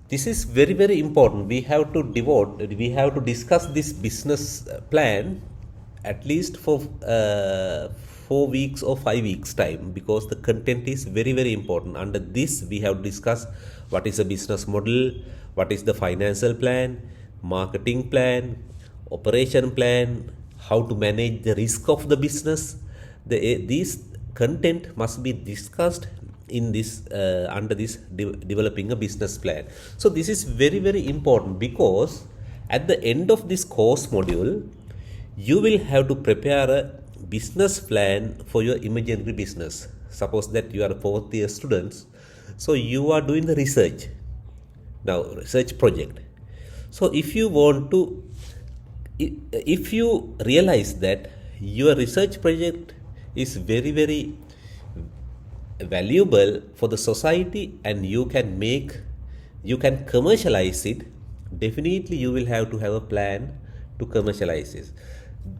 This is very, very important. We have to discuss this business plan at least for 4 weeks or 5 weeks time, because the content is very, very important. Under this, we have to discuss what is a business model, what is the financial plan, marketing plan, operation plan, how to manage the risk of the business. These content must be discussed in this under this developing a business plan. So this is very, very important, because at the end of this course module you will have to prepare a business plan for your imaginary business. Suppose that you are a fourth year students, so you are doing the research now, research project. So if you realize that your research project is very, very valuable for the society and you can commercialize it, definitely you will have to have a plan to commercialize it.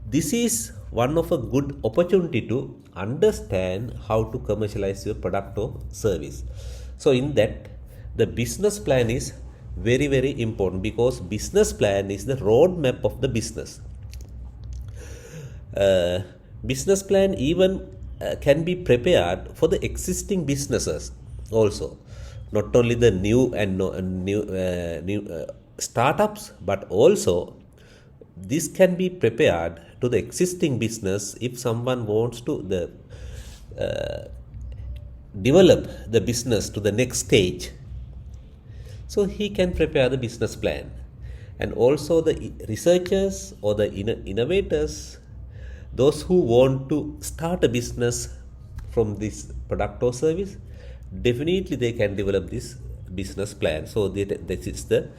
This is one of a good opportunity to understand how to commercialize your product or service. So in that, the business plan is very, very important, because business plan is the roadmap of the business. Business plan even can be prepared for the existing businesses also, not only the new startups, but also this can be prepared to the existing business. If someone wants to develop the business to the next stage, so he can prepare the business plan. And also the researchers or the innovators, those who want to start a business from this product or service, definitely they can develop this business plan. So this is the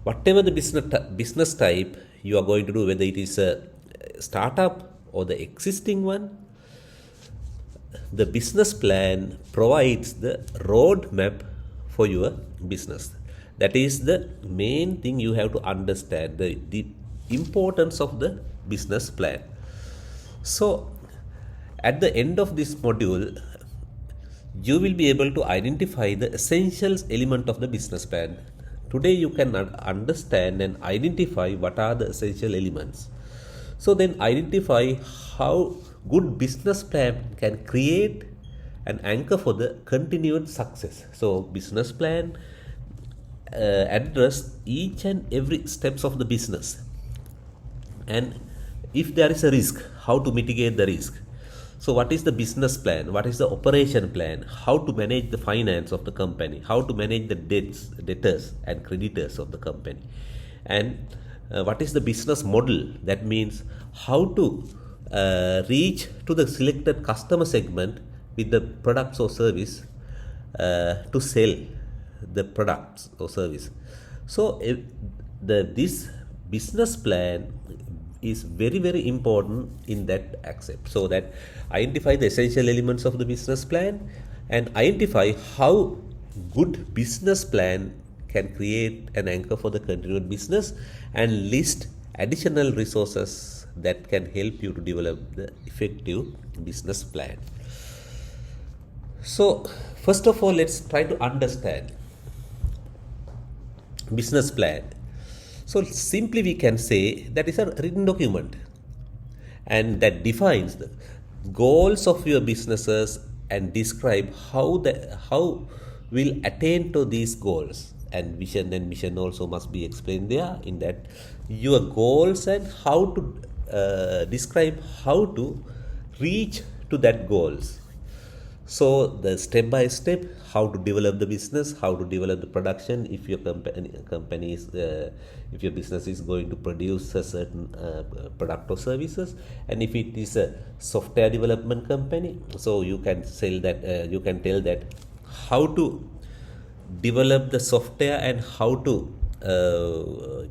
whatever the business type you are going to do, whether it is a startup or the existing one, the business plan provides the roadmap for your business. That is the main thing you have to understand, the importance of the business plan. So at the end of this module, you will be able to identify the essential element of the business plan. Today you can understand and identify what are the essential elements. So then identify how good business plan can create an anchor for the continued success. So business plan address each and every steps of the business, and if there is a risk, how to mitigate the risk. So what is the business plan, what is the operation plan, how to manage the finance of the company, how to manage the debtors and creditors of the company, and what is the business model, that means how to reach to the selected customer segment with the products or service to sell the products or service. So this business plan is very, very important in that aspect. So that identify the essential elements of the business plan and identify how good business plan can create an anchor for the continued business, and list additional resources that can help you to develop the effective business plan. So first of all, let's try to understand business plan. So simply we can say that is a written document, and that defines the goals of your businesses and describe how will attain to these goals. And vision and mission also must be explained there, in that your goals and how to describe how to reach to that goals. So the step by step, how to develop the business, how to develop the production, if your company is if your business is going to produce a certain product or services, and if it is a software development company, so you can sell that you can tell that how to develop the software and how to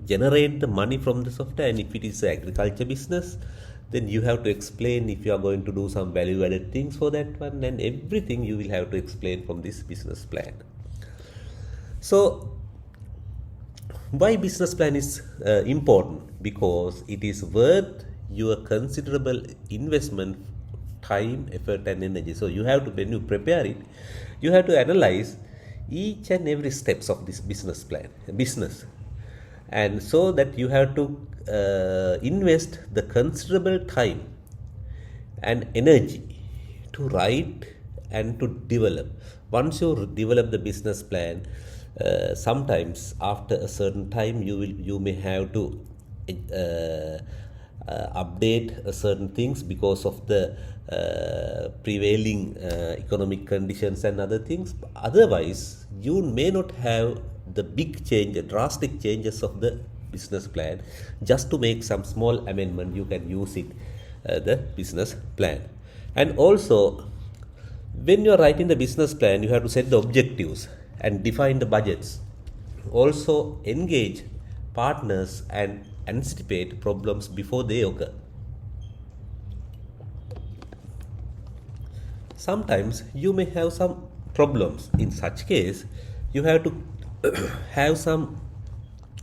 generate the money from the software. And if it is an agriculture business, then you have to explain if you are going to do some value added things for that one, and everything you will have to explain from this business plan. So why business plan is important? Because it is worth your considerable investment, time, effort and energy. So you have to, when you prepare it, you have to analyze each and every steps of this business, and so that you have to invest the considerable time and energy to write and to develop. Once you develop the business plan, sometimes after a certain time you may have to update certain things because of the prevailing economic conditions and other things. Otherwise, you may not have the big change, drastic changes of the business plan. Just to make some small amendment, you can use it, the business plan. And also, when you are writing the business plan, you have to set the objectives and define the budgets. Also, engage partners and anticipate problems before they occur. Sometimes you may have some problems. In such case, you have to have some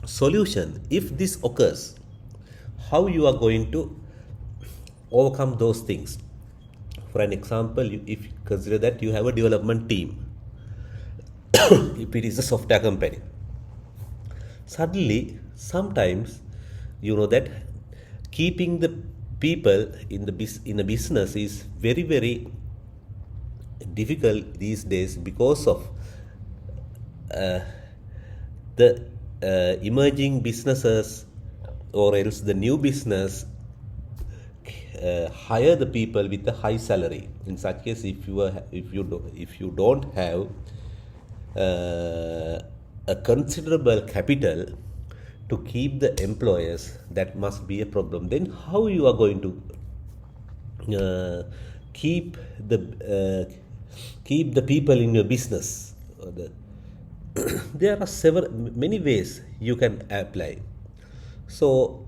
solution. If this occurs, how you are going to overcome those things. For an example, if you consider that you have a development team, if it is a software company, suddenly sometimes you know that keeping the people in a business is very, very difficult these days because of the emerging businesses, or else the new business hire the people with a high salary. In such case, if you don't have a considerable capital to keep the employers, that must be a problem. Then how you are going to keep the people in your business? There are many ways you can apply. So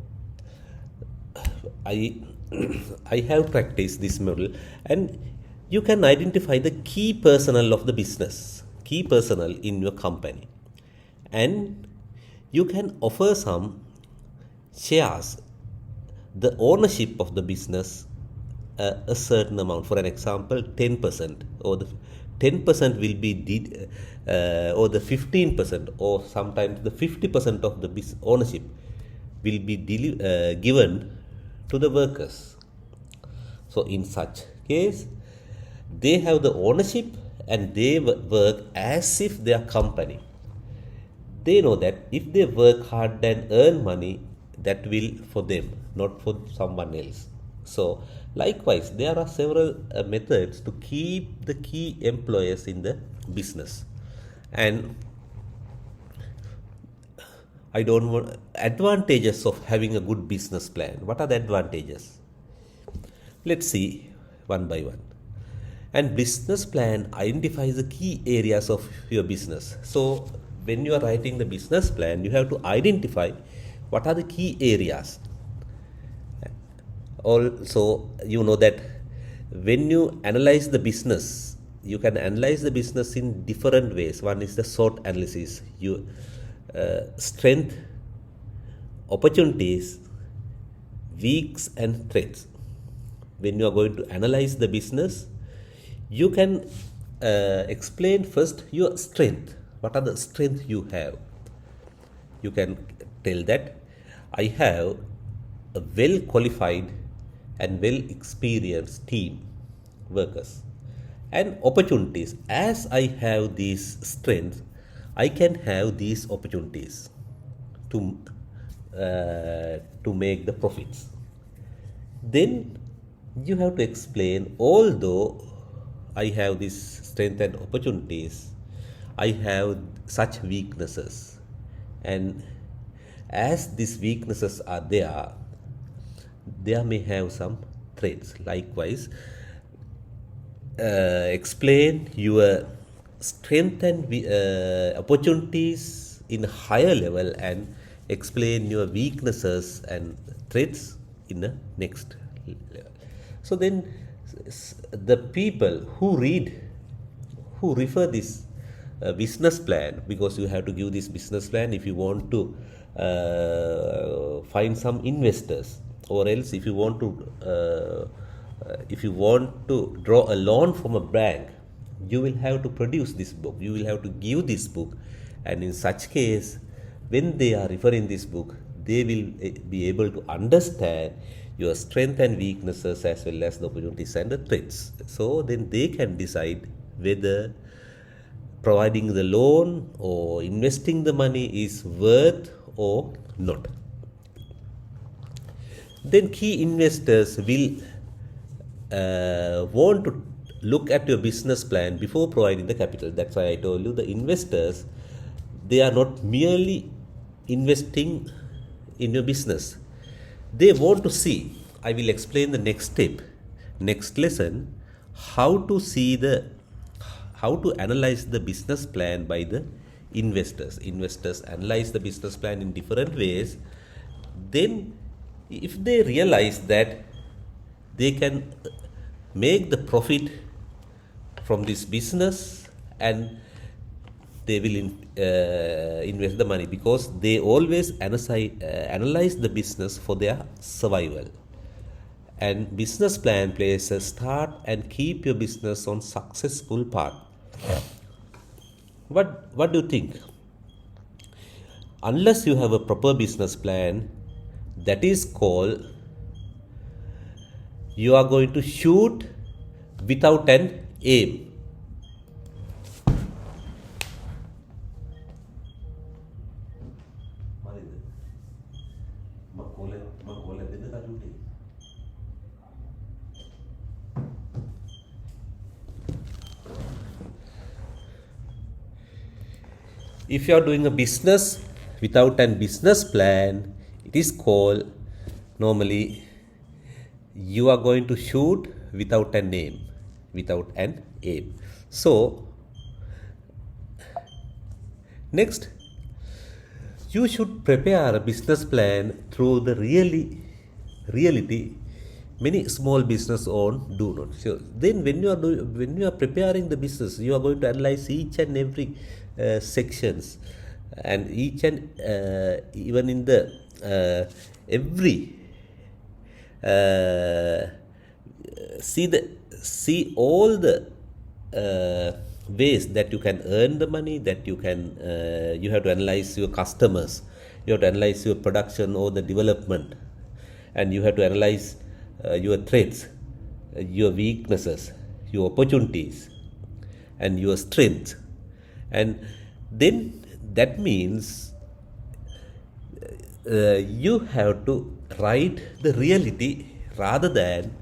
I have practiced this model, and you can identify the key personnel of the business, key personnel in your company, and you can offer some shares, the ownership of the business, a certain amount. For an example, 10%, or the 10% will be or the 15%, or sometimes the 50% of the ownership will be given to the workers. So in such case, they have the ownership and they work as if they are company. They know that if they work hard and earn money, that will for them, not for someone else. So likewise, there are several methods to keep the key employees in the business. And I don't want advantages of having a good business plan. What are the advantages? Let's see one by one. And business plan identifies the key areas of your business. So when you are writing the business plan, you have to identify what are the key areas. Also, you know that when you analyze the business, you can analyze the business in different ways. One is the SWOT analysis. Strength, opportunities, weaks and threats. When you are going to analyze the business, you can explain first your strength. What are the strengths you have? You can tell that I have a well qualified and well experienced team workers. And opportunities, as I have these strengths, I can have these opportunities to make the profits. Then you have to explain, although I have this strength and opportunities, I have such weaknesses, and as these weaknesses are there may have some threats. Likewise, explain your strength and opportunities in a higher level, and explain your weaknesses and threats in the next level. So then the people who refer this business plan, because you have to give this business plan if you want to find some investors, or else if you want to draw a loan from a bank, you will have to produce this book, you will have to give this book, and in such case, when they are referring this book, they will be able to understand your strength and weaknesses as well as the opportunities and the threats. So then they can decide whether providing the loan or investing the money is worth or not. Then key investors will want to look at your business plan before providing the capital. That's why I told you the investors, they are not merely investing in your business. They want to see, I will explain the next step, next lesson, how to analyze the business plan by the investors. Investors analyze the business plan in different ways. Then if they realize that they can make the profit from this business, and they will invest the money, because they always analyze the business for their survival. And business plan plays a start and keep your business on successful path. What do you think? Unless you have a proper business plan, that is called you are going to shoot without an aim. If you are doing a business without a business plan, it is called, normally, you are going to shoot without an aim. So, next, you should prepare a business plan through the reality. Many small business owners do not. So then, when you are preparing the business, you are going to analyze each and every sections, and each and even in the every see all the ways that you can earn the money, that you can you have to analyze your customers, you have to analyze your production or the development, and you have to analyze your threats, your weaknesses, your opportunities, and your strengths. And then that means you have to write the reality rather than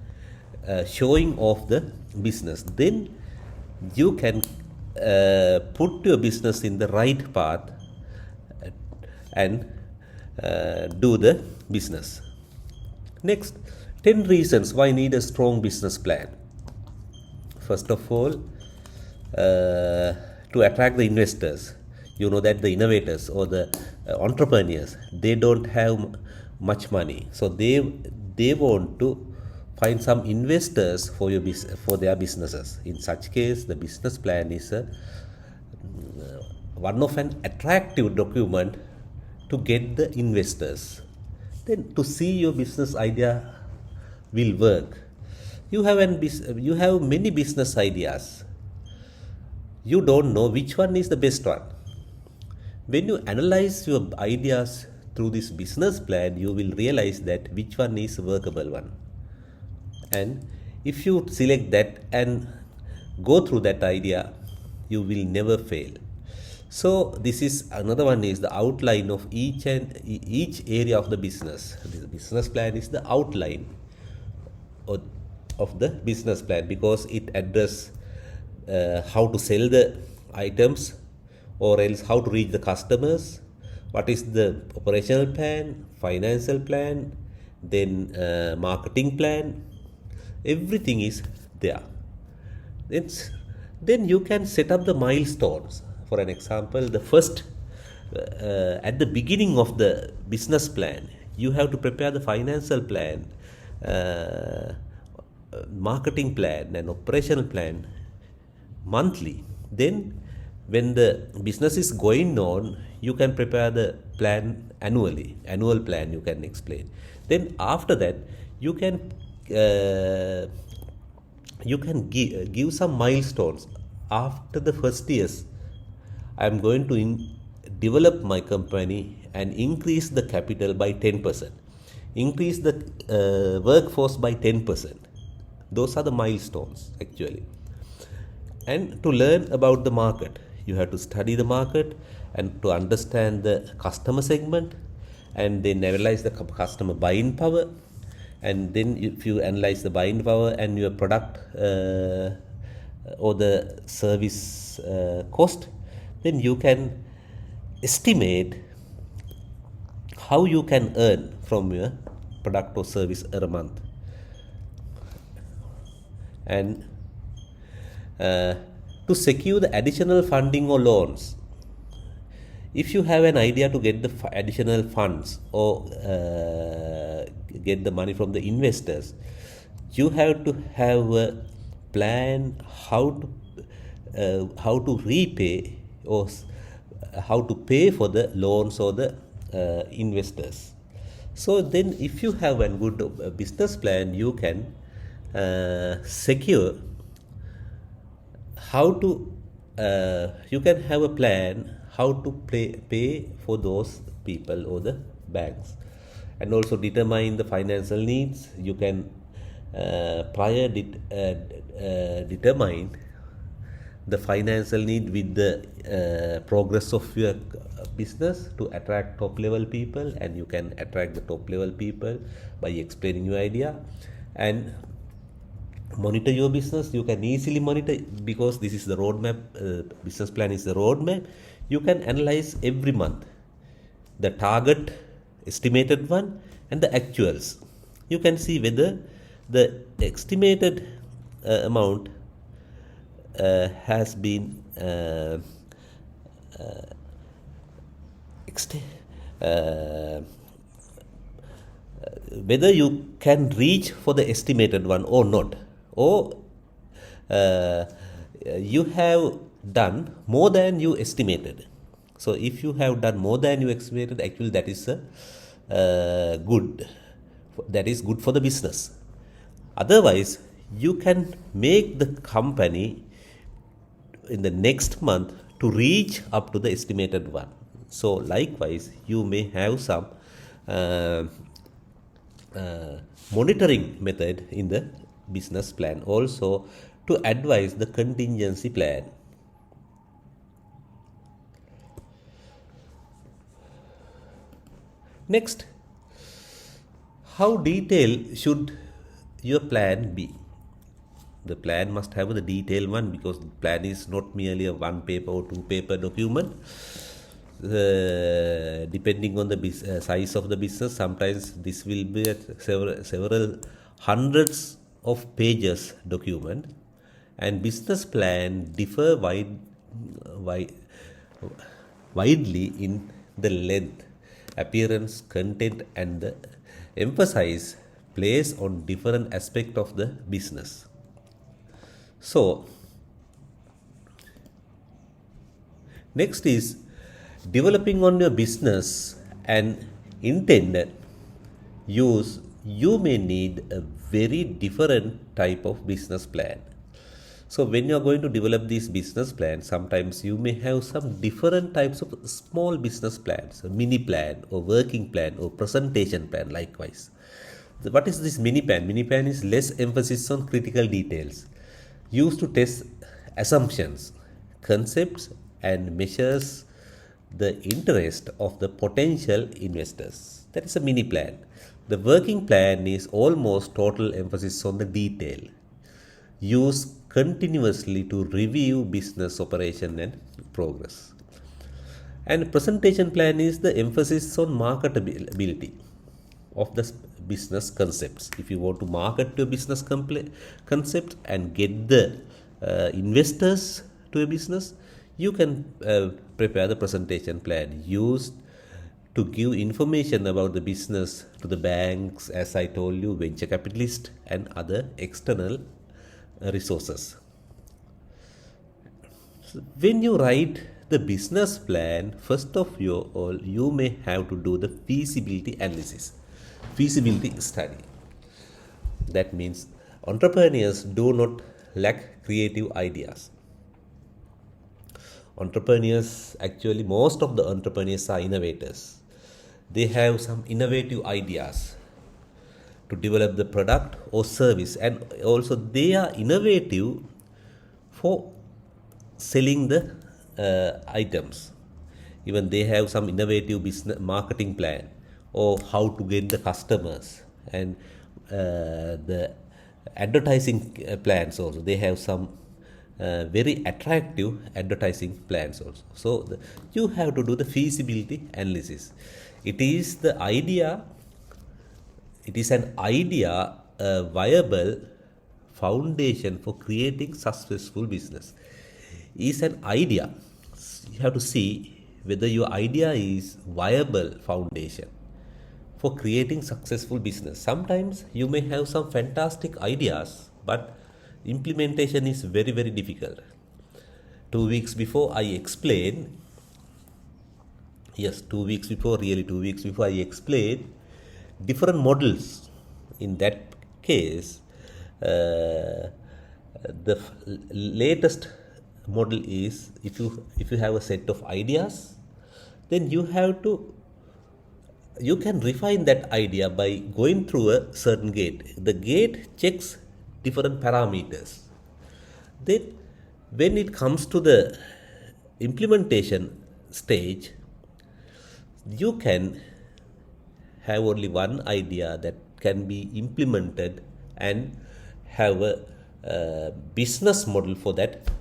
showing off the business. Then you can put your business in the right path and do the business. Next, 10 reasons why need a strong business plan. First of all, to attract the investors. You know that the innovators or the entrepreneurs, they don't have much money, so they want to find some investors for their businesses. In such case, the business plan is one of an attractive document to get the investors. Then to see your business idea will work. You have many business ideas. You don't know which one is the best one. When you analyze your ideas through this business plan, you will realize that which one is a workable one. And if you select that and go through that idea, you will never fail. So this is another one, is the outline of each area of the business. The business plan is the outline of the business plan, because it addresses how to sell the items, or else how to reach the customers, what is the operational plan, financial plan, then marketing plan. Everything is there. Then you can set up the milestones. For an example, the first at the beginning of the business plan, you have to prepare the financial plan, marketing plan, and operational plan monthly. Then when the business is going on, you can prepare the plan annual plan you can explain. Then after that, you can give some milestones. after the first years, I'm going to develop my company and increase the capital by 10%, increase the workforce by 10%. Those are the milestones actually. And to learn about the market, you have to study the market and to understand the customer segment, and then analyze the customer buying power. And then if you analyze the buying power and your product or the service cost, then you can estimate how you can earn from your product or service a month. And to secure the additional funding or loans, if you have an idea to get the additional funds or get the money from the investors, you have to have a plan how to repay or how to pay for the loans or the investors. So then if you have a good business plan, you can secure how to you can have a plan how to pay for those people or the banks, and also determine the financial needs. You can determine the financial need with the progress of your business to attract top level people, and you can attract the top level people by explaining your idea. And monitor your business. You can easily monitor because this is the roadmap. Business plan is the roadmap. You can analyze every month the target, estimated one, and the actuals. You can see whether the estimated amount has been whether you can reach for the estimated one or not, or you have done more than you estimated. So if you have done more than you estimated, actually that is good for the business. Otherwise, you can make the company in the next month to reach up to the estimated one. So likewise, you may have some monitoring method in the business plan also to advise the contingency plan. Next, how detailed should your plan be? The plan must have the detailed one, because the plan is not merely a one paper or two paper document. Depending on the size of the business, sometimes this will be several hundreds of pages document, and business plan differ widely in the length, appearance, content, and the emphasis placed on different aspect of the business. So next is developing on your business and intended use. You may need a very different type of business plan. So when you are going to develop this business plan, sometimes you may have some different types of small business plans, a mini plan or working plan or presentation plan likewise. So what is this mini plan? Mini plan is less emphasis on critical details, used to test assumptions, concepts, and measures the interest of the potential investors. That is a mini plan. The working plan is almost total emphasis on the detail, used continuously to review business operation and progress. And presentation plan is the emphasis on marketability of the business concepts. If you want to market your business concept and get the investors to a business, you can prepare the presentation plan used to give information about the business to the banks, as I told you, venture capitalists, and other external resources. So when you write the business plan, first of all, you may have to do the feasibility analysis, feasibility study. That means entrepreneurs do not lack creative ideas. Entrepreneurs, actually, most of the entrepreneurs are innovators. They have some innovative ideas to develop the product or service, and also they are innovative for selling the items. Even they have some innovative business marketing plan, or how to get the customers, and the advertising plans also. They have some very attractive advertising plans also. So you have to do the feasibility analysis. It is the idea, it is an idea, a viable foundation for creating successful business. Is an idea. You have to see whether your idea is viable foundation for creating successful business. Sometimes you may have some fantastic ideas, but implementation is very, very difficult. 2 weeks before I explained, yes, 2 weeks before, really 2 weeks before I explained different models. In that case, the latest model is, if you have a set of ideas, then you can refine that idea by going through a certain gate. The gate checks different parameters. Then when it comes to the implementation stage, you can have only one idea that can be implemented and have a business model for that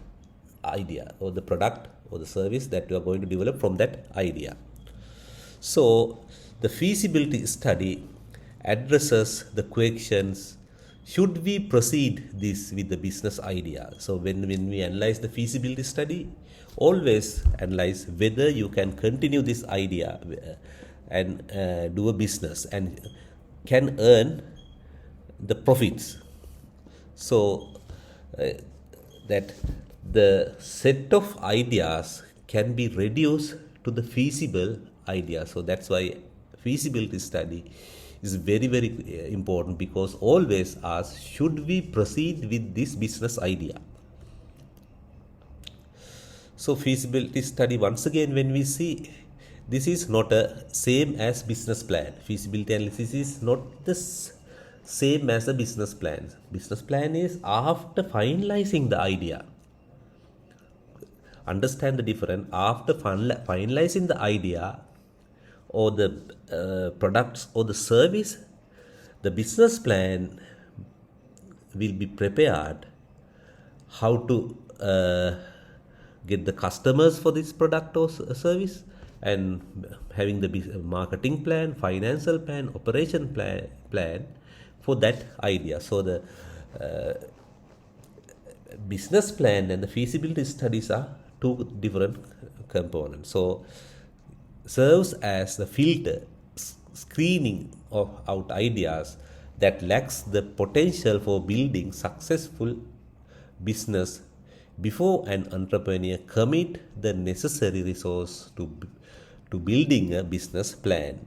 idea, or the product or the service that you are going to develop from that idea. So the feasibility study addresses the questions: should we proceed this with the business idea? So when we analyze the feasibility study, always analyze whether you can continue this idea and do a business and can earn the profits. So that the set of ideas can be reduced to the feasible idea. So that's why feasibility study is very, very important, because always ask, should we proceed with this business idea? So feasibility study, once again, when we see, this is not a same as business plan. Feasibility analysis is not the same as a business plan. Business plan is after finalizing the idea. Understand the difference. After finalizing the idea or the products or the service, the business plan will be prepared how to get the customers for this product or service, and having the marketing plan, financial plan, operation plan for that idea. So the business plan and the feasibility studies are two different components. So serves as the filter, screening of out ideas that lacks the potential for building successful business before an entrepreneur commit the necessary resource to building a business plan.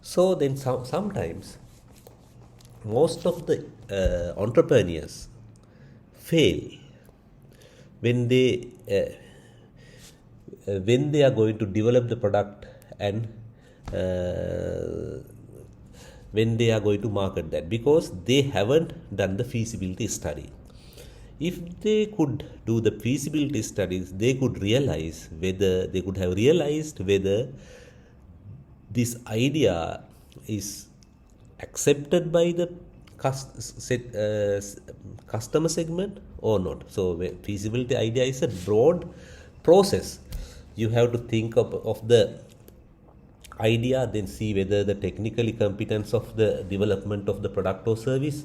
So then sometimes most of the entrepreneurs fail when they are going to develop the product and when they are going to market that, because they haven't done the feasibility study. If they could do the feasibility studies, they could have realized whether this idea is accepted by the customer segment or not. So feasibility idea is a broad process. You have to think of the idea, then see whether the technical competence of the development of the product or service,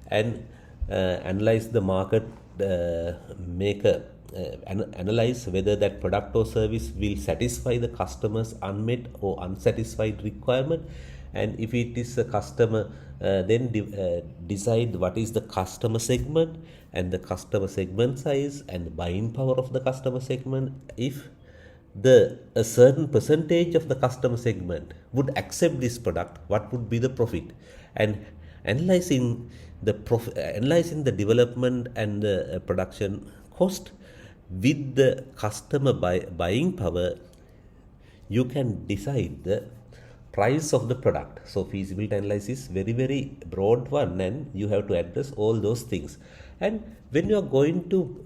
and analyze the market analyze whether that product or service will satisfy the customer's unmet or unsatisfied requirement. And if it is a customer, then decide what is the customer segment and the customer segment size and the buying power of the customer segment. If a certain percentage of the customer segment would accept this product, what would be the profit? And analyzing the development and the production cost, with the customer buying power, you can decide the price of the product. So feasibility analysis is very very broad one, and you have to address all those things. And when you are going to,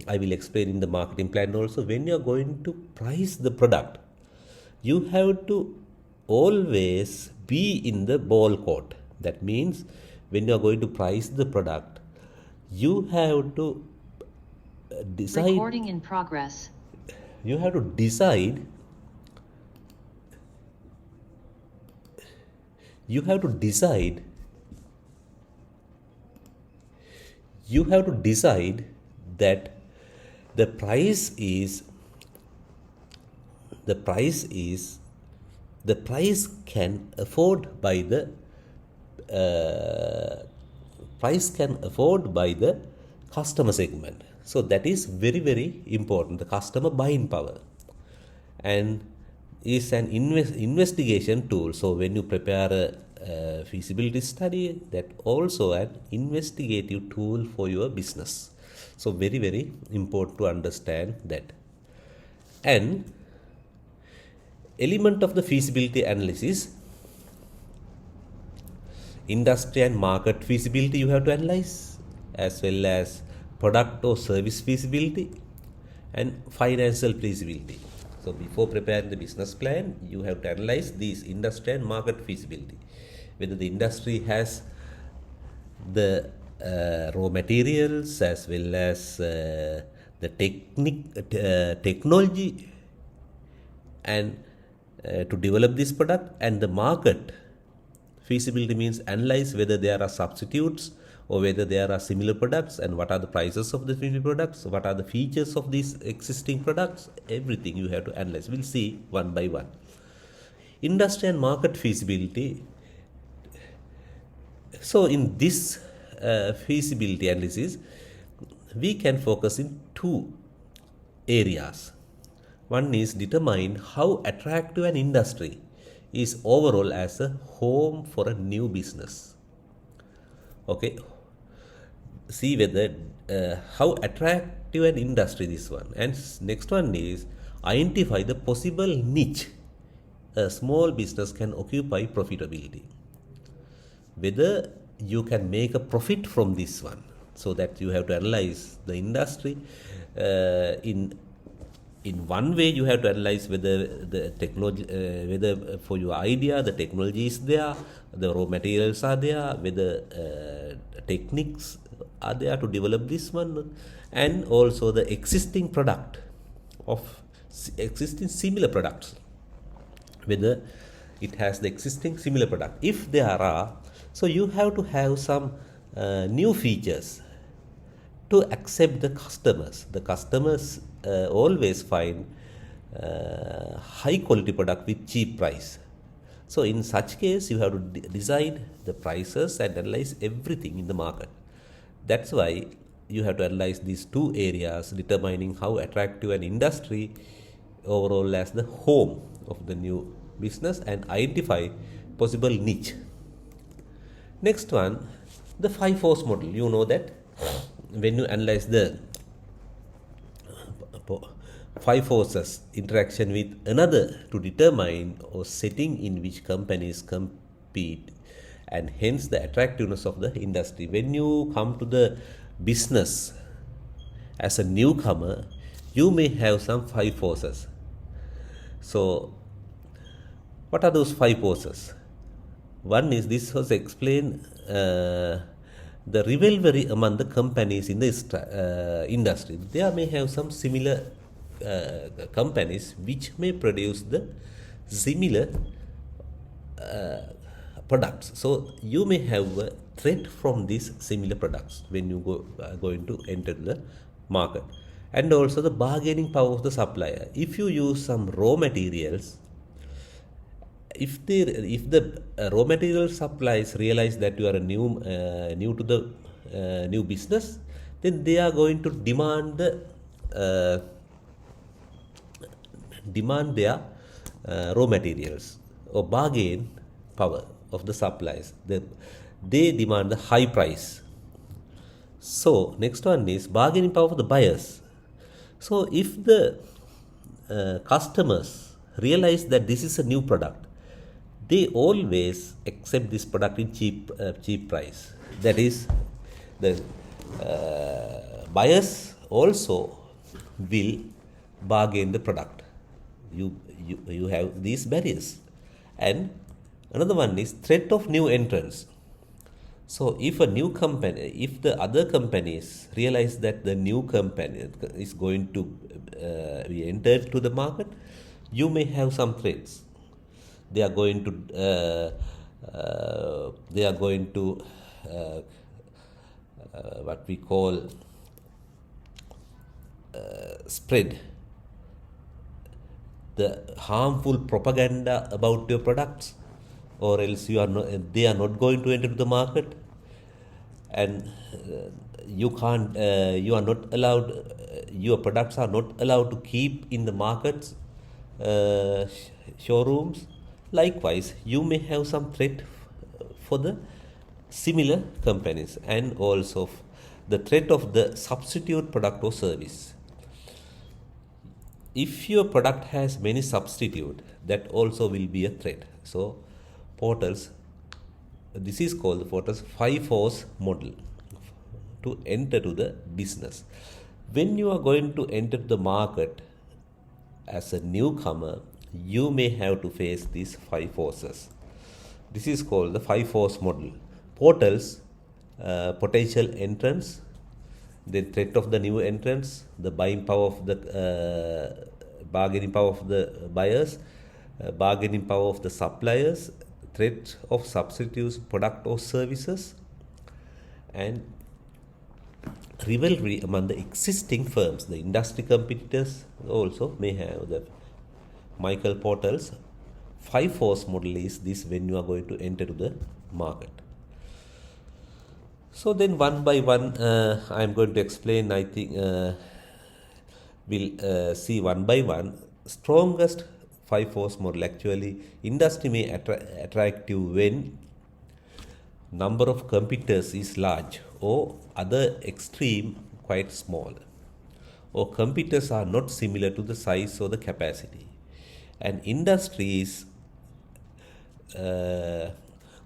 I will explain in the marketing plan also, when you are going to price the product, you have to always be in the ball court. That means when you are going to price the product, you have to decide. Recording in progress. You have to decide. You have to decide. You have to decide that the price is the price is the price can afford by the price can afford by the customer segment. So that is very very important, the customer buying power, and is an investigation tool. So when you prepare a feasibility study, that also an investigative tool for your business. So very very important to understand that. And element of the feasibility analysis, industry and market feasibility you have to analyze, as well as product or service feasibility and financial feasibility. So before preparing the business plan, you have to analyze these industry and market feasibility, whether the industry has the raw materials as well as the technology and to develop this product. And the market feasibility means analyze whether there are substitutes or whether there are similar products, and what are the prices of the similar products, what are the features of these existing products. Everything you have to analyze. We'll see one by one. Industry and market feasibility. So in this feasibility analysis, we can focus in two areas. One is determine how attractive an industry is overall as a home for a new business. Okay, see whether how attractive an industry this one. And next one is identify the possible niche a small business can occupy profitability, whether you can make a profit from this one. So that you have to analyze the industry in one way. You have to analyze whether the technology, whether for your idea the technology is there, the raw materials are there, whether techniques are there to develop this one, and also the existing product of existing similar products, whether it has the existing similar product. If there are, so you have to have some new features to accept the customers. The customers always find high quality product with cheap price. So in such case, you have to decide the prices and analyze everything in the market. That's why you have to analyze these two areas, determining how attractive an industry overall as the home of the new business, and identify possible niche. Next one, the 5 force model. You know that when you analyze the 5 forces interaction with another to determine or setting in which companies compete, and hence the attractiveness of the industry. When you come to the business as a newcomer, you may have some 5 forces. So what are those 5 forces? One is, this was explained, the rivalry among the companies in the industry. There may have some similar companies which may produce the similar products. So you may have a threat from these similar products when you going to enter the market. And also the bargaining power of the supplier. If you use some raw materials, if the raw material suppliers realize that you are a new to the new business, then they are going to demand their raw materials, or bargain power of the suppliers. They demand the high price. So next one is bargaining power of the buyers. So if the customers realize that this is a new product, they always accept this product in cheap price. That is, the buyers also will bargain the product. You have these barriers, and another one is threat of new entrants. So if a new company, if the other companies realize that the new company is going to be entered to the market, you may have some threats. They are going to what we call spread the harmful propaganda about your products, or else they are not going to enter the market, and you are not allowed, your products are not allowed to keep in the markets, showrooms. Likewise, you may have some threat for the similar companies, and also the threat of the substitute product or service. If your product has many substitute, that also will be a threat. So portals, this is called the portals 5 force model to enter to the business. When you are going to enter the market as a newcomer, you may have to face these 5 forces. This is called the 5 force model. Portals, potential entrants, the threat of the new entrants, the buying power of the bargaining power of the buyers, bargaining power of the suppliers, threat of substitutes product or services, and rivalry among the existing firms. The industry competitors also may have the Michael Porter's 5 force model is this when you are going to enter to the market. So then one by one I am going to explain. I think we'll see one by one. Strongest 5 force model, actually industry may attract you when number of competitors is large, or other extreme quite small, or competitors are not similar to the size or the capacity, and industry is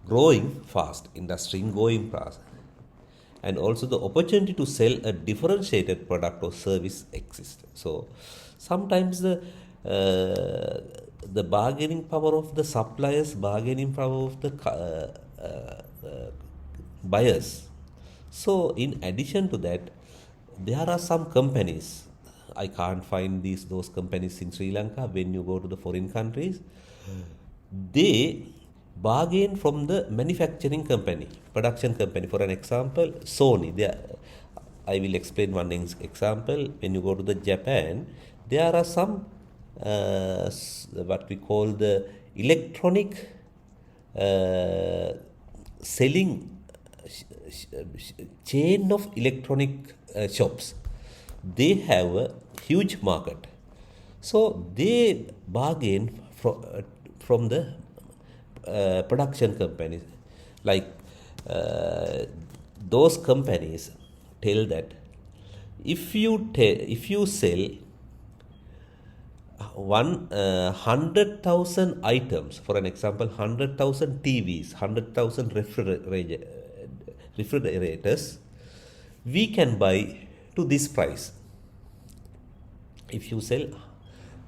growing fast, and also the opportunity to sell a differentiated product or service exists. So sometimes the bargaining power of the suppliers, bargaining power of the buyers. So in addition to that, there are some companies, I can't find those companies in Sri Lanka. When you go to the foreign countries, they bargain from the manufacturing company, production company. For an example, Sony. I will explain one example. When you go to the Japan, there are some what we call the electronic selling chain of electronic shops. They have a huge market, so they bargain from the production companies. Like those companies tell that if you sell 100,000 items, for an example, 100,000 TVs, 100,000 refrigerators, we can buy to this price. If you sell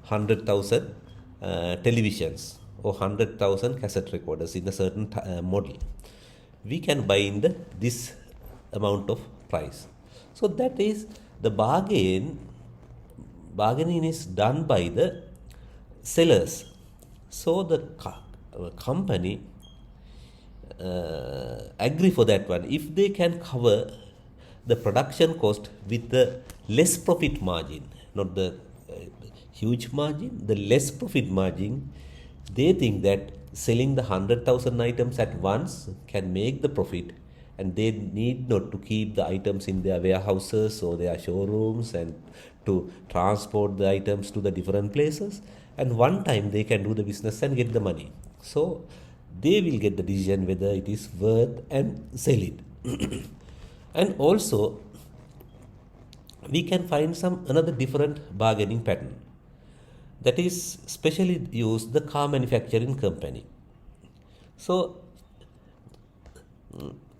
100,000 televisions or 100,000 cassette recorders in a certain model, we can buy in this amount of price. So that is the bargaining is done by the sellers. So the company agree for that one. If they can cover the production cost with the less profit margin, not the huge margin, the less profit margin, they think that selling the 100,000 items at once can make the profit, and they need not to keep the items in their warehouses or their showrooms and to transport the items to the different places, and one time they can do the business and get the money. So they will get the decision whether it is worth and sell it. And also we can find some another different bargaining pattern that is specially used the car manufacturing company. So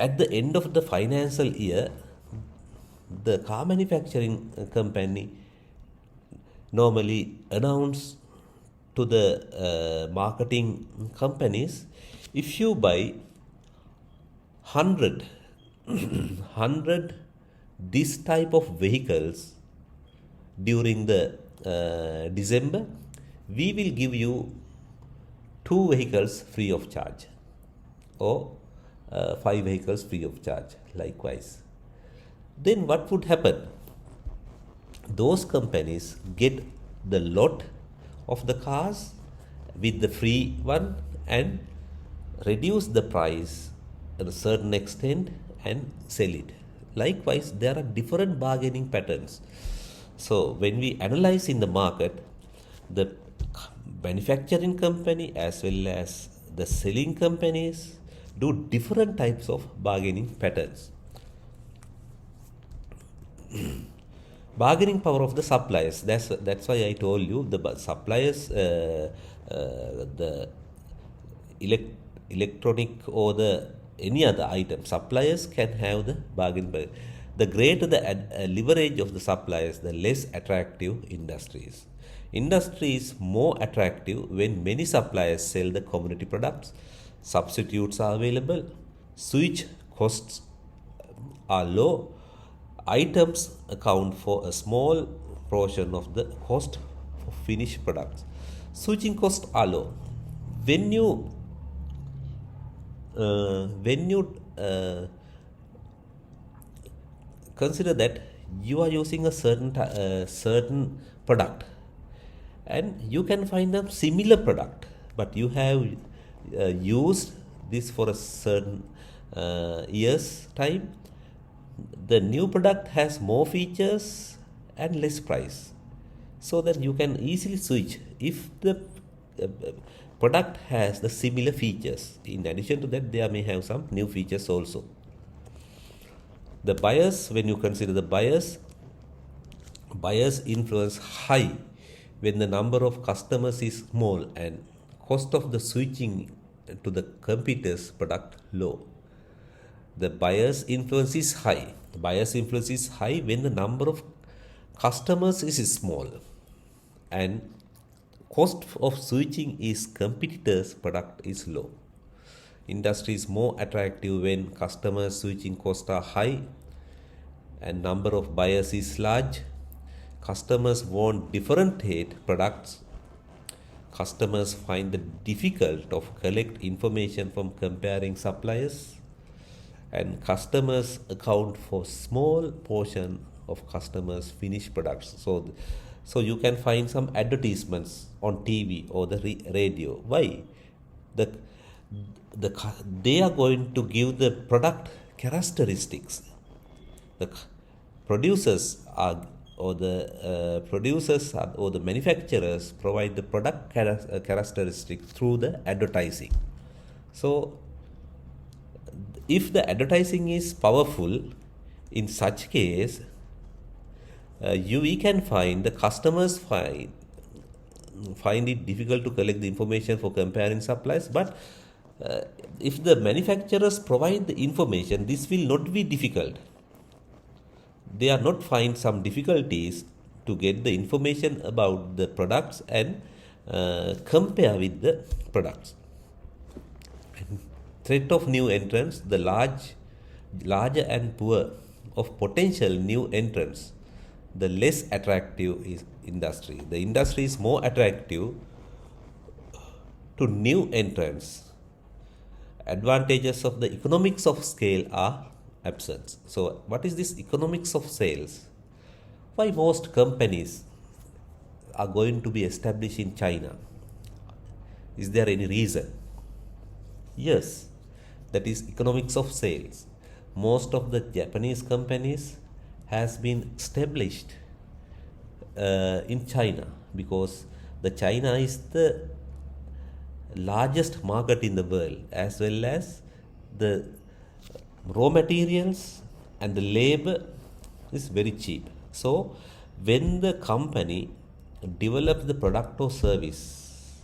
at the end of the financial year, the car manufacturing company normally announce to the marketing companies, if you buy 100 100 this type of vehicles during the December, we will give you 2 vehicles free of charge, or 5 vehicles free of charge likewise. Then what would happen? Those companies get the lot of the cars with the free one and reduce the price at a certain extent and sell it. Likewise, there are different bargaining patterns. So when we analyze in the market, the manufacturing company as well as the selling companies do different types of bargaining patterns. Bargaining power of the suppliers. That's why I told you the suppliers, the electronic or the any other item, suppliers can have the bargain power. The greater the leverage of the suppliers, the less attractive industry is. Industry is more attractive when many suppliers sell the commodity products, substitutes are available, switch costs are low, items account for a small portion of the cost for finished products. Switching costs are low. When you consider that you are using a certain product, and you can find a similar product, but you have used this for a certain years time, the new product has more features and less price, so that you can easily switch if the product has the similar features. In addition to that, there may have some new features also. The buyers, when you consider the buyers influence high when the number of customers is small and cost of the switching to the competitors product low. The buyer's influence is high. The buyer's influence is high when the number of customers is small and cost of switching is competitors product is low. Industry is more attractive when customer switching costs are high and number of buyers is large. Customers want differentiate products. Customers find it difficult to collect information from comparing suppliers, and customers account for small portion of customers' finished products. So you can find some advertisements on TV or the radio. Why? They are going to give the product characteristics. The producers are or the manufacturers provide the product characteristics through the advertising. So if the advertising is powerful, in such case, we can find the customers find it difficult to collect the information for comparing supplies. But if the manufacturers provide the information, this will not be difficult. They are not find some difficulties to get the information about the products and compare with the products. Threat of new entrants, the larger and poor of potential new entrants, the less attractive is industry. The industry is more attractive to new entrants. Advantages of the economics of scale are absent. So what is this economics of sales? Why most companies are going to be established in China? Is there any reason? Yes, that is economics of sales. Most of the Japanese companies has been established in China because the China is the largest market in the world, as well as the raw materials and the labor is very cheap. So when the company develops the product or service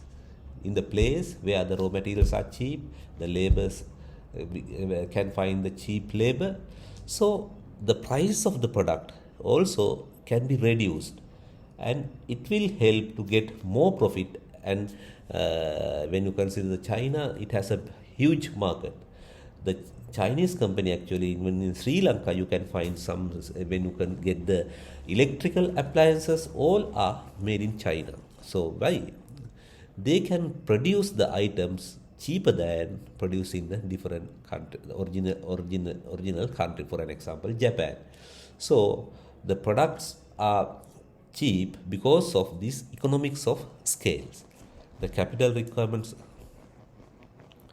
in the place where the raw materials are cheap, the labors can find the cheap labor, so the price of the product also can be reduced, and it will help to get more profit. And when you consider the China, it has a huge market. The Chinese company actually, even in Sri Lanka, you can find some, when you can get the electrical appliances, all are made in China. So why? They can produce the items cheaper than producing the different country, original country, for an example, Japan. So the products are cheap because of this economics of scales. The capital requirements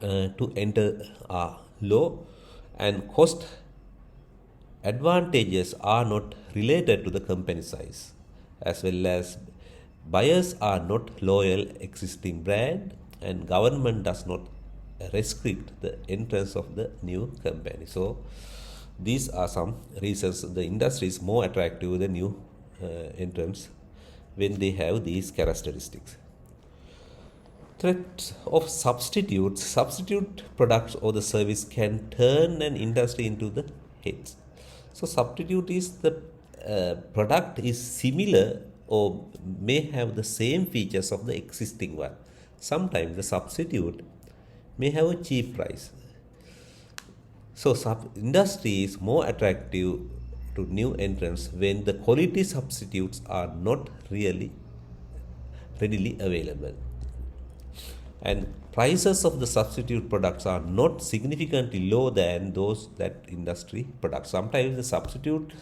to enter are low, and cost advantages are not related to the company size, as well as buyers are not loyal existing brand, and government does not restrict the entrance of the new company. So these are some reasons the industry is more attractive than new entrants when they have these characteristics. Threats of substitute products or the service can turn an industry into the heads. So substitute is the product is similar or may have the same features of the existing one. Sometimes the substitute may have a cheap price. So industry is more attractive to new entrants when the quality substitutes are not really readily available, and prices of the substitute products are not significantly lower than those that industry products. Sometimes the substitute,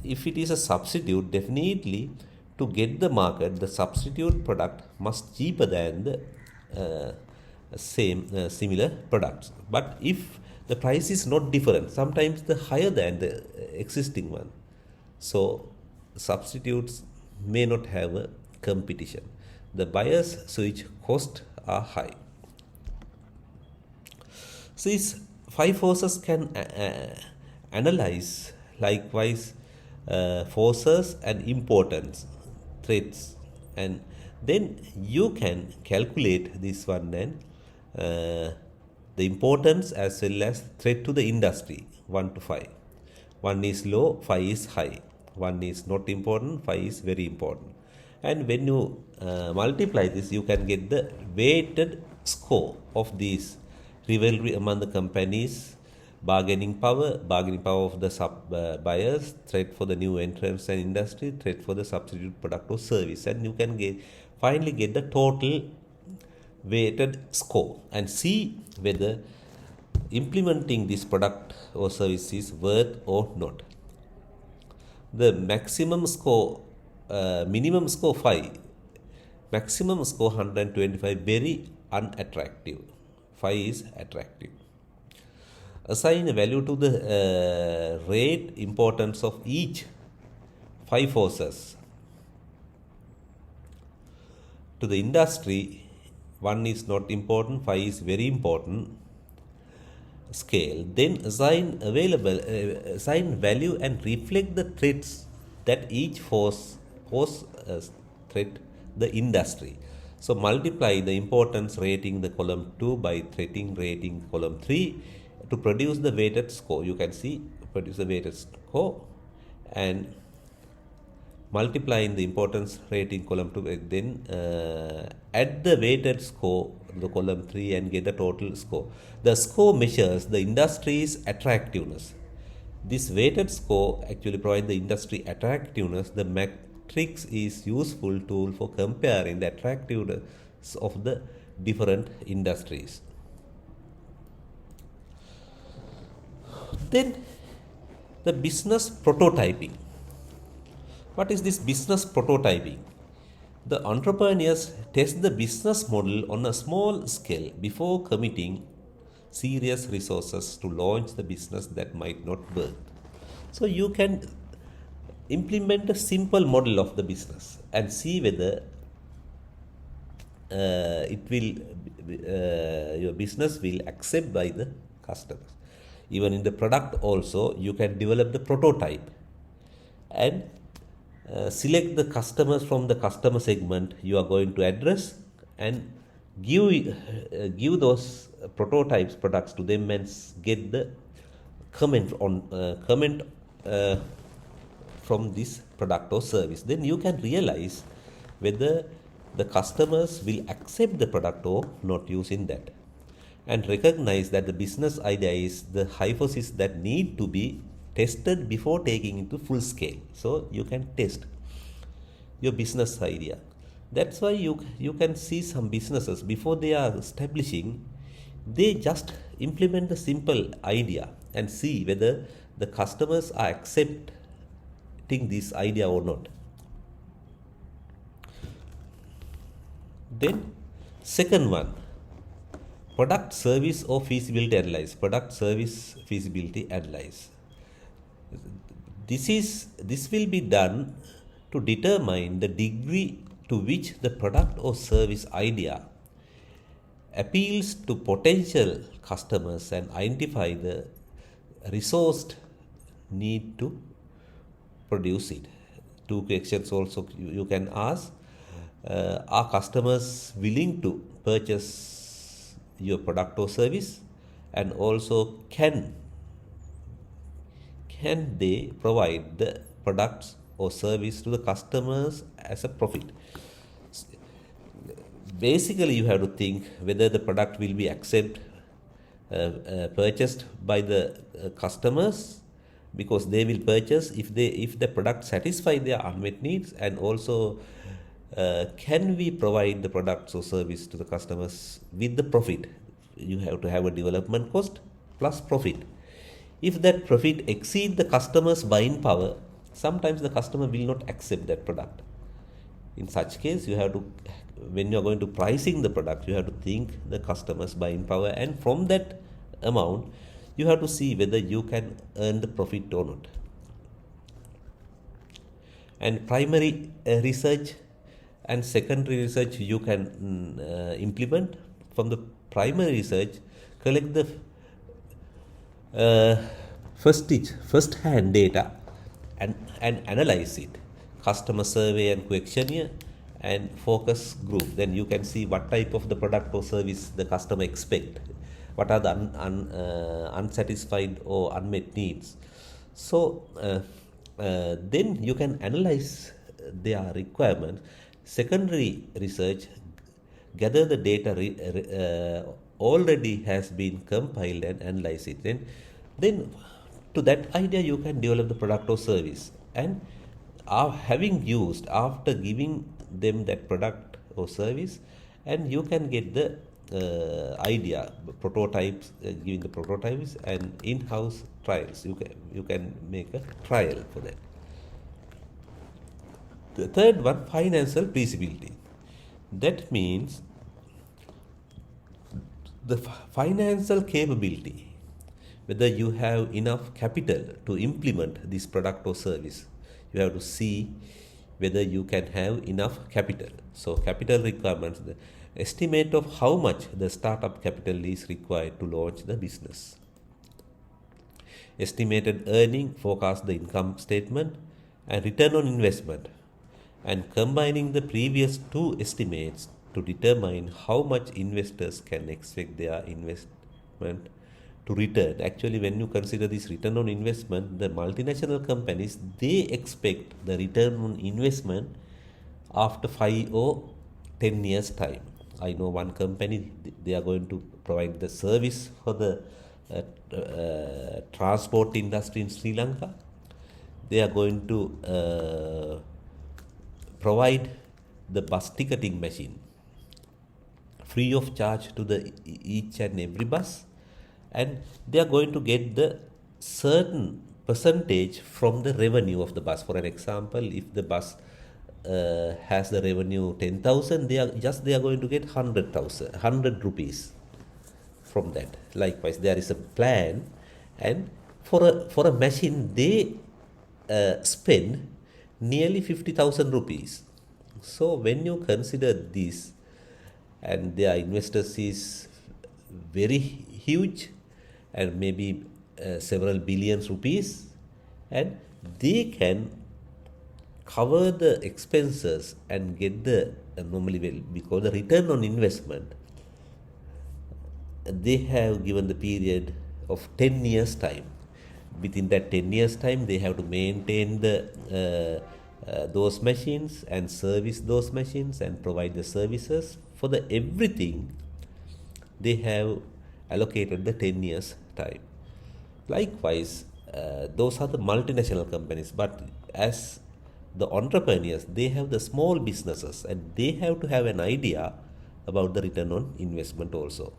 if it is a substitute, definitely to get the market, the substitute product must cheaper than the similar products. But if the price is not different, sometimes the higher than the existing one, so substitutes may not have a competition. The buyer's switch costs are high. So these five forces can analyze likewise forces and importance, threats, and then you can calculate this one, and the importance as well as threat to the industry, 1 to 5. 1 is low, 5 is high. 1 is not important, 5 is very important. And when you multiply this, you can get the weighted score of these rivalry among the companies, bargaining power of the buyers, threat for the new entrants and industry, threat for the substitute product or service, and you can finally get the total weighted score and see whether implementing this product or service is worth or not. The maximum score, minimum score 5, maximum score 125, very unattractive. 5 is attractive. Assign a value to the rate importance of each 5 forces. To the industry, 1 is not important, 5 is very important scale. Then assign value and reflect the threats that each force threat the industry. So multiply the importance rating the column 2 by threating rating column 3 to produce the weighted score. You can see produce the weighted score, and multiplying the importance rating column 2, then add the weighted score the column 3 and get the total score. The score measures the industry's attractiveness. This weighted score actually provides the industry attractiveness. The matrix is useful tool for comparing the attractiveness of the different industries. Then the business prototyping. What is this business prototyping? The entrepreneurs test the business model on a small scale before committing serious resources to launch the business that might not work. So you can implement a simple model of the business and see whether your business will accept by the customers. Even in the product also, you can develop the prototype and select the customers from the customer segment you are going to address, and give those prototypes products to them and get the comment uh, from this product or service. Then you can realize whether the customers will accept the product or not using that, and recognize that the business idea is the hypothesis that need to be tested before taking it to full scale. So you can test your business idea. That's why you can see some businesses before they are establishing, they just implement the simple idea and see whether the customers are accepting this idea or not. Then second one, product service or feasibility analyze. Product service feasibility analyze. This will be done to determine the degree to which the product or service idea appeals to potential customers and identify the resourced need to produce it. Two questions also you can ask. Are customers willing to purchase your product or service? And also, can they provide the products or service to the customers as a profit? Basically, you have to think whether the product will be purchased by the customers, because they will purchase if the product satisfy their unmet needs, and also can we provide the products or service to the customers with the profit. You have to have a development cost plus profit. If that profit exceed the customer's buying power, sometimes the customer will not accept that product. In such case, you have to, when you are going to pricing the product, you have to think the customer's buying power, and from that amount you have to see whether you can earn the profit or not. And primary research and secondary research you can implement. From the primary research, collect the first hand data and analyze it. Customer survey and questionnaire and focus group. Then you can see what type of the product or service the customer expect, what are the unsatisfied or unmet needs. So then you can analyze their requirements. Secondary research, gather the data already has been compiled and analyze it. Then to that idea you can develop the product or service, and having used, after giving them that product or service, and you can get the idea, prototypes, giving the prototypes and in-house trials. You can make a trial for that. The third one, financial feasibility. That means the financial capability, whether you have enough capital to implement this product or service. You have to see whether you can have enough capital. So capital requirements, the estimate of how much the startup capital is required to launch the business. Estimated earning, forecast the income statement, and return on investment, and combining the previous two estimates to determine how much investors can expect their investment to return. Actually, when you consider this return on investment, the multinational companies, they expect the return on investment after 5 or 10 years time. I know one company, they are going to provide the service for the transport industry in Sri Lanka. They are going to provide the bus ticketing machine free of charge to the each and every bus, and they are going to get the certain percentage from the revenue of the bus. For an example, if the bus has the revenue 10,000, they are going to get 100 rupees from that. Likewise, there is a plan, and for a machine they spend nearly 50,000 rupees. So when you consider this, and their investors is very huge, and maybe several billions rupees, and they can cover the expenses and get the normally well, because the return on investment, they have given the period of 10 years time. Within that 10 years time, they have to maintain those machines and service those machines and provide the services for the everything. They have allocated the 10 years time. Likewise, those are the multinational companies, but as the entrepreneurs, they have the small businesses and they have to have an idea about the return on investment also.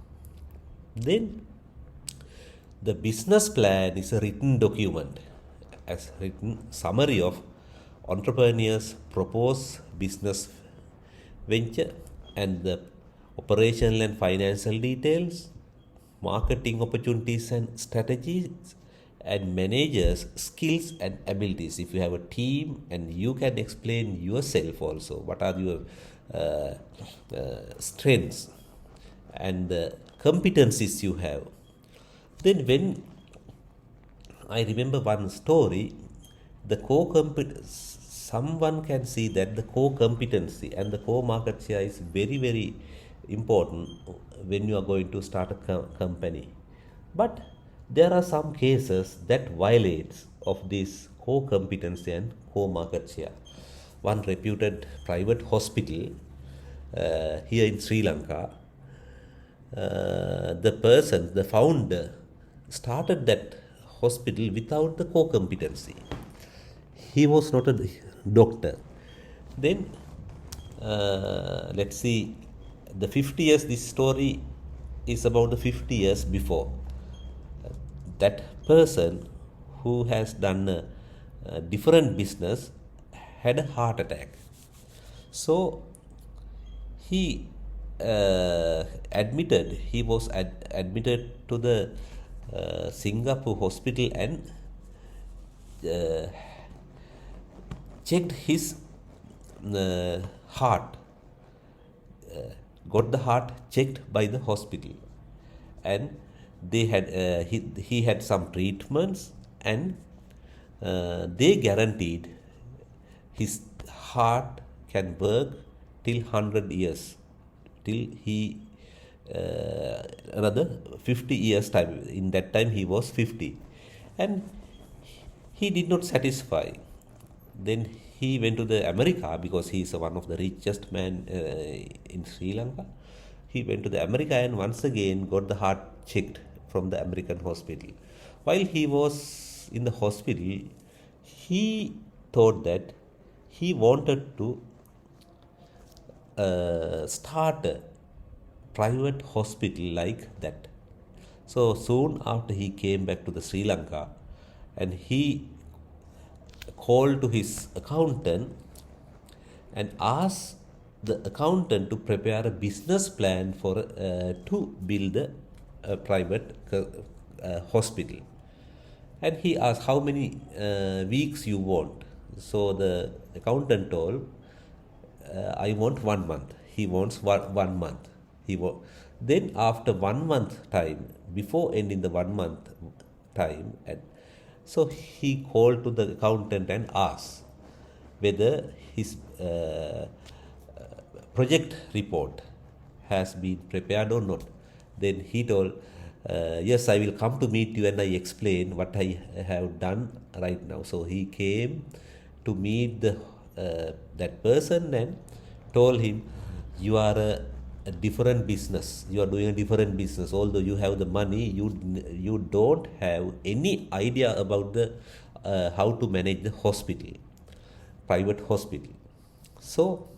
Then the business plan is a written document, as written summary of entrepreneurs' proposed business venture and the operational and financial details, marketing opportunities and strategies, and managers' skills and abilities. If you have a team and you can explain yourself also, what are your strengths and the competencies you have. Then when I remember one story, the someone can see that the core competency and the core market share is very, very important when you are going to start a company. But there are some cases that violates of this core competency and core market share. One reputed private hospital here in Sri Lanka, the founder, started that hospital without the core competency. He was not a doctor. Then, let's see, the 50 years, this story is about the 50 years before. That person who has done a different business had a heart attack. So, he was admitted to the Singapore hospital and checked his heart, got the heart checked by the hospital, and they had he had some treatments, and they guaranteed his heart can work till 100 years, till he another 50 years time. In that time he was 50, and he did not satisfy. Then he went to the America, because he is one of the richest man in Sri Lanka. He went to the America and once again got the heart checked from the American hospital. While he was in the hospital, he thought that he wanted to start a private hospital like that. So soon after he came back to the Sri Lanka, and he called to his accountant and asked the accountant to prepare a business plan for to build a private hospital. And he asked how many weeks you want. So the accountant told, I want 1 month. He wants 1 month. Then after 1 month time, before ending the 1 month time, and so he called to the accountant and asked whether his project report has been prepared or not. Then he told, yes, I will come to meet you and I explain what I have done right now. So he came to meet that person and told him, you are a different business. You are doing a different business. Although you have the money, you don't have any idea about the how to manage the hospital, private hospital. So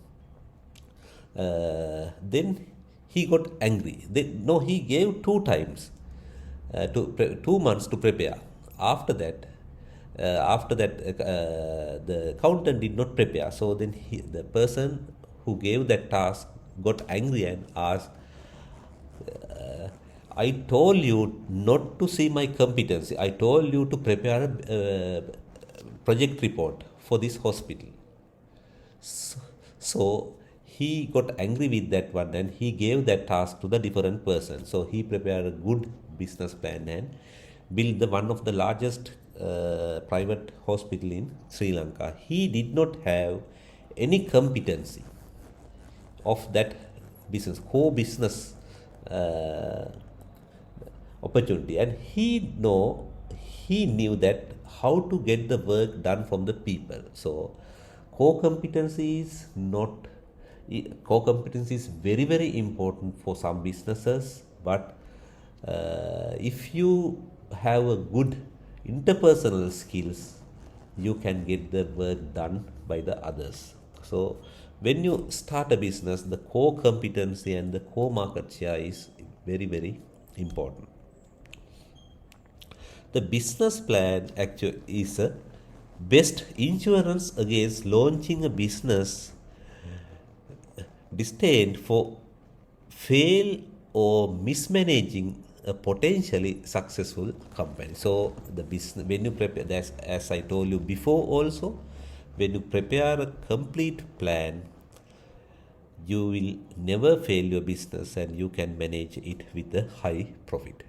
then he got angry. He gave 2 times, 2 months to prepare. After that, the accountant did not prepare. So then the person who gave that task got angry and asked, I told you not to see my competency. I told you to prepare a project report for this hospital. So he got angry with that one and he gave that task to the different person. So he prepared a good business plan and built one of the largest private hospital in Sri Lanka. He did not have any competency of that business, core business uh, opportunity, and he knew that how to get the work done from the people. So core competency is not core competency is very very important for some businesses, but if you have a good interpersonal skills, you can get the work done by the others. So when you start a business, the core competency and the core market share is very very important. The business plan actually is a best insurance against launching a business destined for fail or mismanaging a potentially successful company. So the business, when you prepare, that's, as I told you before also, when you prepare a complete plan, you will never fail your business and you can manage it with a high profit.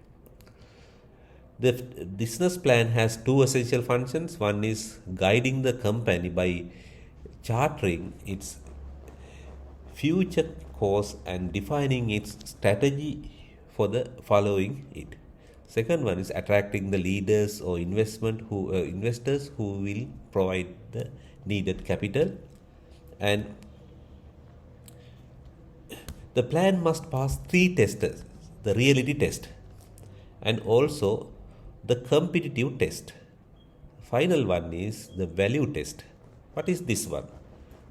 The business plan has two essential functions. One is guiding the company by charting its future course and defining its strategy for the following it. Second one is attracting the leaders or investors who will provide the needed capital, and the plan must pass three tests: the reality test and also the competitive test. Final one is the value test. What is this one?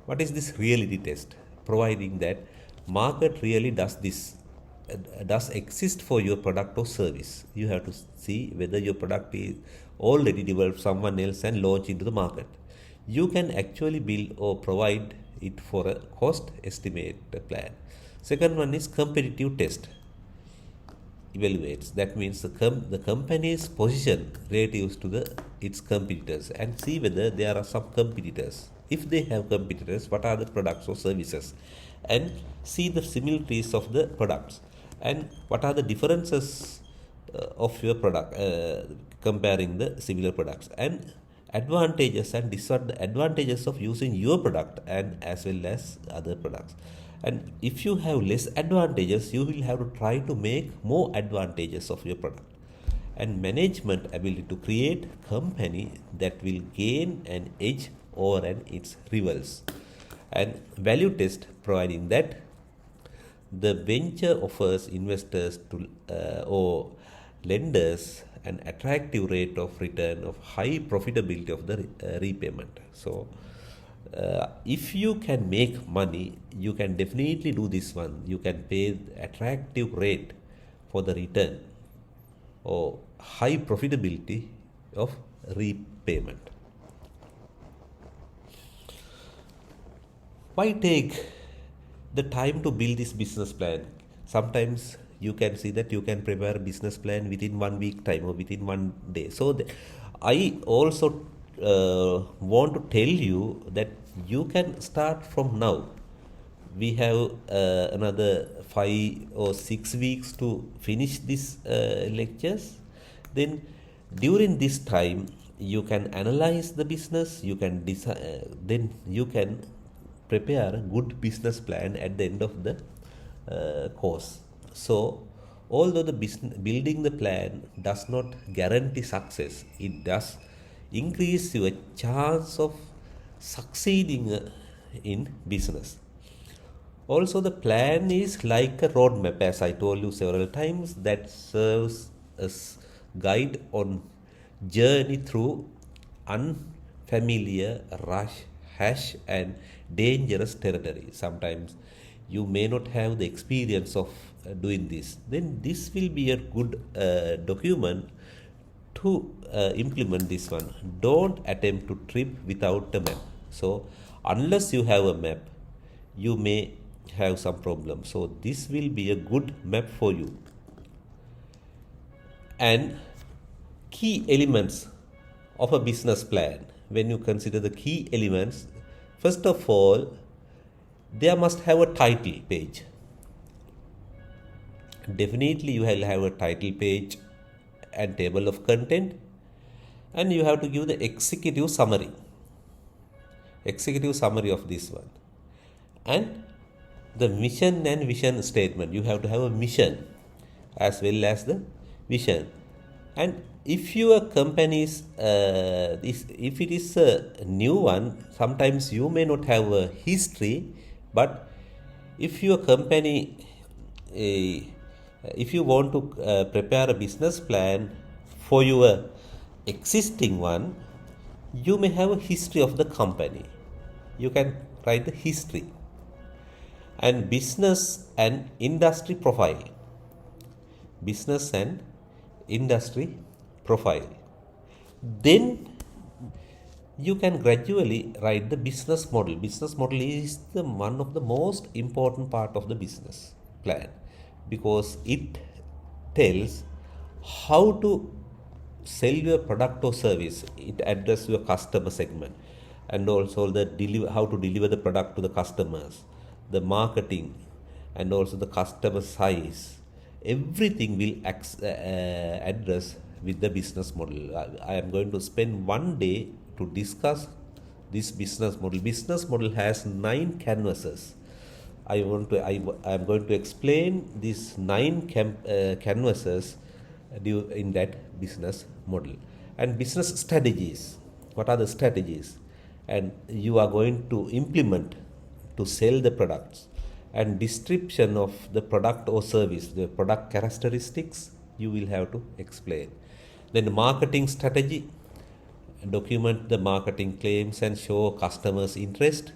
What is this reality test? Providing that market really does exist for your product or service. You have to see whether your product is already developed someone else and launched into the market. You can actually build or provide it for a cost estimate plan. Second one is competitive test. Evaluates, that means the company's position relative to its competitors, and see whether there are some competitors. If they have competitors, what are the products or services, and see the similarities of the products and what are the differences of your product, comparing the similar products, and advantages and disadvantages of using your product and as well as other products. And if you have less advantages, you will have to try to make more advantages of your product. And management ability to create company that will gain an edge over its rivals. And value test, providing that the venture offers investors to or lenders an attractive rate of return of high profitability of the repayment. So if you can make money, you can definitely do this one. You can pay attractive rate for the return or high profitability of repayment. Why take the time to build this business plan? Sometimes you can see that you can prepare a business plan within 1 week time or within 1 day. So I also want to tell you that you can start from now. We have another 5 or 6 weeks to finish these lectures. Then during this time you can analyze the business, you can decide, then you can prepare a good business plan at the end of the course. So although the building the plan does not guarantee success, it does increase your chance of succeeding in business. Also, the plan is like a roadmap, as I told you several times, that serves as guide on journey through unfamiliar, harsh and dangerous territory. Sometimes you may not have the experience of doing this. Then this will be a good document to implement this one. Don't attempt to trip without a map. So unless you have a map, you may have some problem. So this will be a good map for you. And key elements of a business plan, when you consider the key elements, first of all, there must have a title page. Definitely you will have a title page and table of content, and you have to give the executive summary of this one. And the mission and vision statement, you have to have a mission as well as the vision. And if your company is if it is a new one, sometimes you may not have a history, but if your company if you want to prepare a business plan for your existing one, you may have a history of the company. You can write the history and business and industry profile. Business and industry profile. Then you can gradually write the business model. Business model is the one of the most important part of the business plan, because it tells how to sell your product or service. It addresses your customer segment, and also how to deliver the product to the customers, the marketing, and also the customer size. Everything will address with the business model. I am going to spend one day to discuss this business model. Business model has 9 canvases. I am going to explain these 9 canvases in that business model. And business strategies. What are the strategies? And you are going to implement to sell the products. And description of the product or service, the product characteristics, you will have to explain. Then the marketing strategy, document the marketing claims and show customers' interest.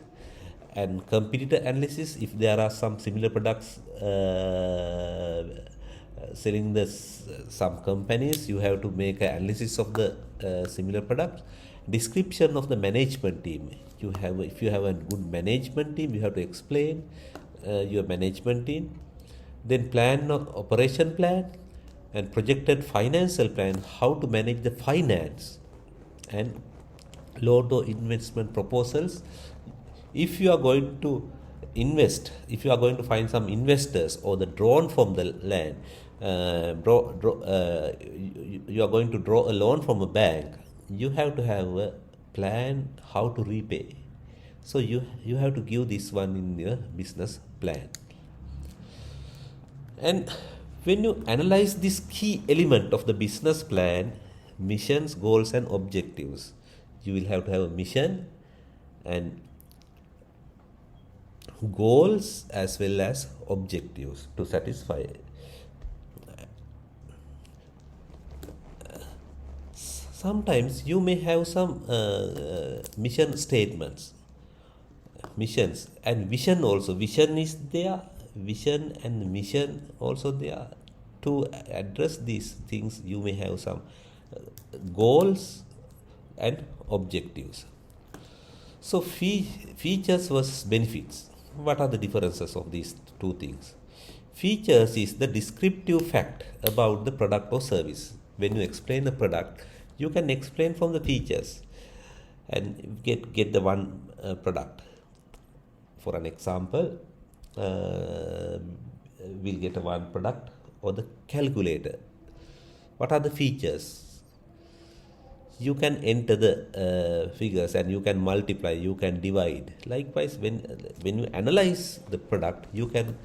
And competitor analysis, if there are some similar products selling some companies, you have to make an analysis of the similar products. Description of the management team. If you have a good management team, you have to explain your management team. Then operation plan and projected financial plan, how to manage the finance, and loan or investment proposals. If you are going to invest, if you are going to find some investors or the drawn from the land, you are going to draw a loan from a bank, you have to have a plan how to repay. So you have to give this one in your business plan. And when you analyze this key element of the business plan, missions, goals, and objectives, you will have to have a mission and goals as well as objectives to satisfy. Sometimes you may have some mission statements, missions and vision also. Vision is there, vision and mission also there. To address these things, you may have some goals and objectives. So features versus benefits. What are the differences of these two things? Features is the descriptive fact about the product or service. When you explain the product, you can explain from the features and get the one product. For an example, we'll get one product or the calculator. What are the features? You can enter the figures and you can multiply, you can divide. Likewise, when you analyze the product, you can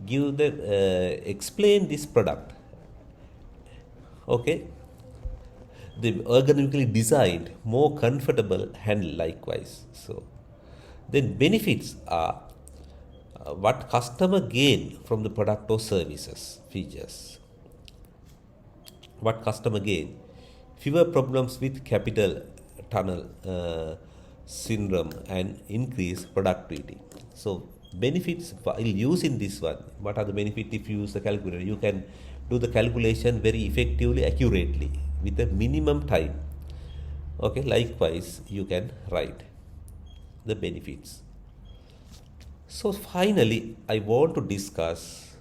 give explain this product. Okay, the ergonomically designed, more comfortable handle. Likewise, so then benefits are what customer gain from the product or services. Features, what customer gain: fewer problems with capital tunnel syndrome and increased productivity. So benefits while using this one, what are the benefits? If you use the calculator, you can do the calculation very effectively, accurately, with a minimum time. Okay, likewise you can write the benefits. So finally, I want to discuss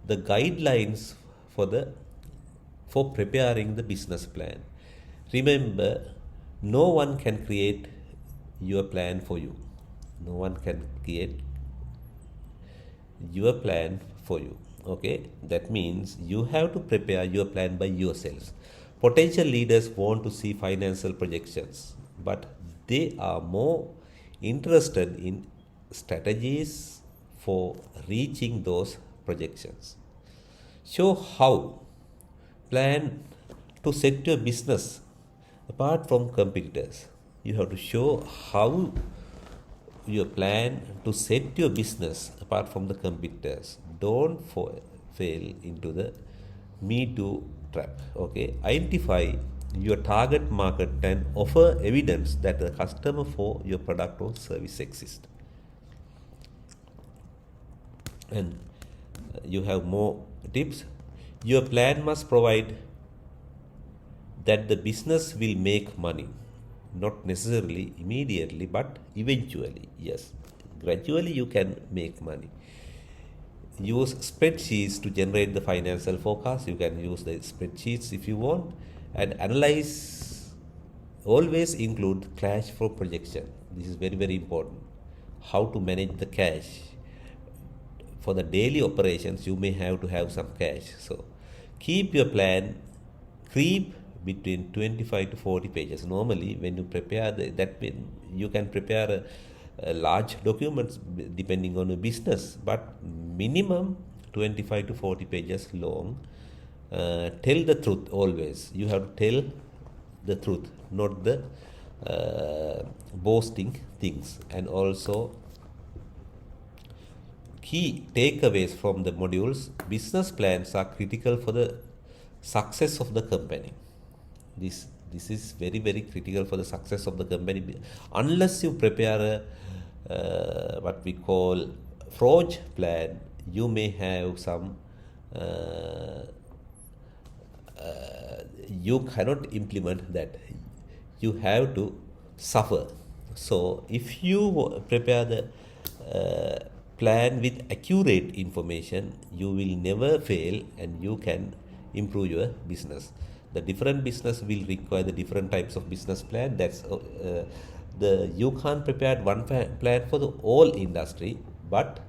the guidelines for preparing the business plan. Remember, no one can create your plan for you. No one can create your plan for you. Okay, that means you have to prepare your plan by yourselves. Potential leaders want to see financial projections, but they are more interested in strategies for reaching those projections. Show how. Plan to set your business apart from competitors. You have to show how you plan to set your business apart from the competitors. Don't fail into the me too trap. Okay, identify your target market and offer evidence that the customer for your product or service exists. And you have more tips. Your plan must provide that the business will make money, not necessarily immediately, but eventually. Yes, gradually you can make money. Use spreadsheets to generate the financial forecast. You can use the spreadsheets if you want, and analyze. Always include cash flow projection. This is very, very important. How to manage the cash. For the daily operations, you may have to have some cash. So keep your plan creep between 25 to 40 pages. Normally, when you prepare you can prepare a large documents depending on your business, but minimum 25 to 40 pages long. Tell the truth always. You have to tell the truth, not the boasting things. And also, key takeaways from the modules: business plans are critical for the success of the company. This is very, very critical for the success of the company. Unless you prepare a what we call fraud plan, you may have some you cannot implement that. You have to suffer. So if you prepare the plan with accurate information, you will never fail and you can improve your business. The different business will require the different types of business plan. You can't prepare one plan for the all industry, but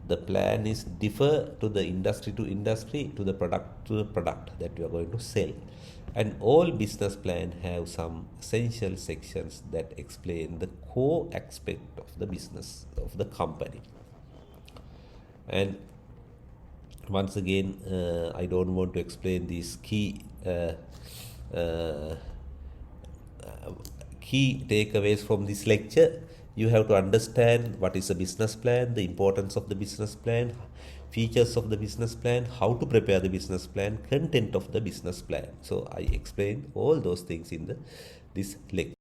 the plan is differ to the industry to the product that you are going to sell. And all business plan have some essential sections that explain the core aspect of the business of the company. And once again, I don't want to explain these key takeaways from this lecture. You have to understand what is a business plan, the importance of the business plan, features of the business plan, how to prepare the business plan, content of the business plan. So I explained all those things in this lecture.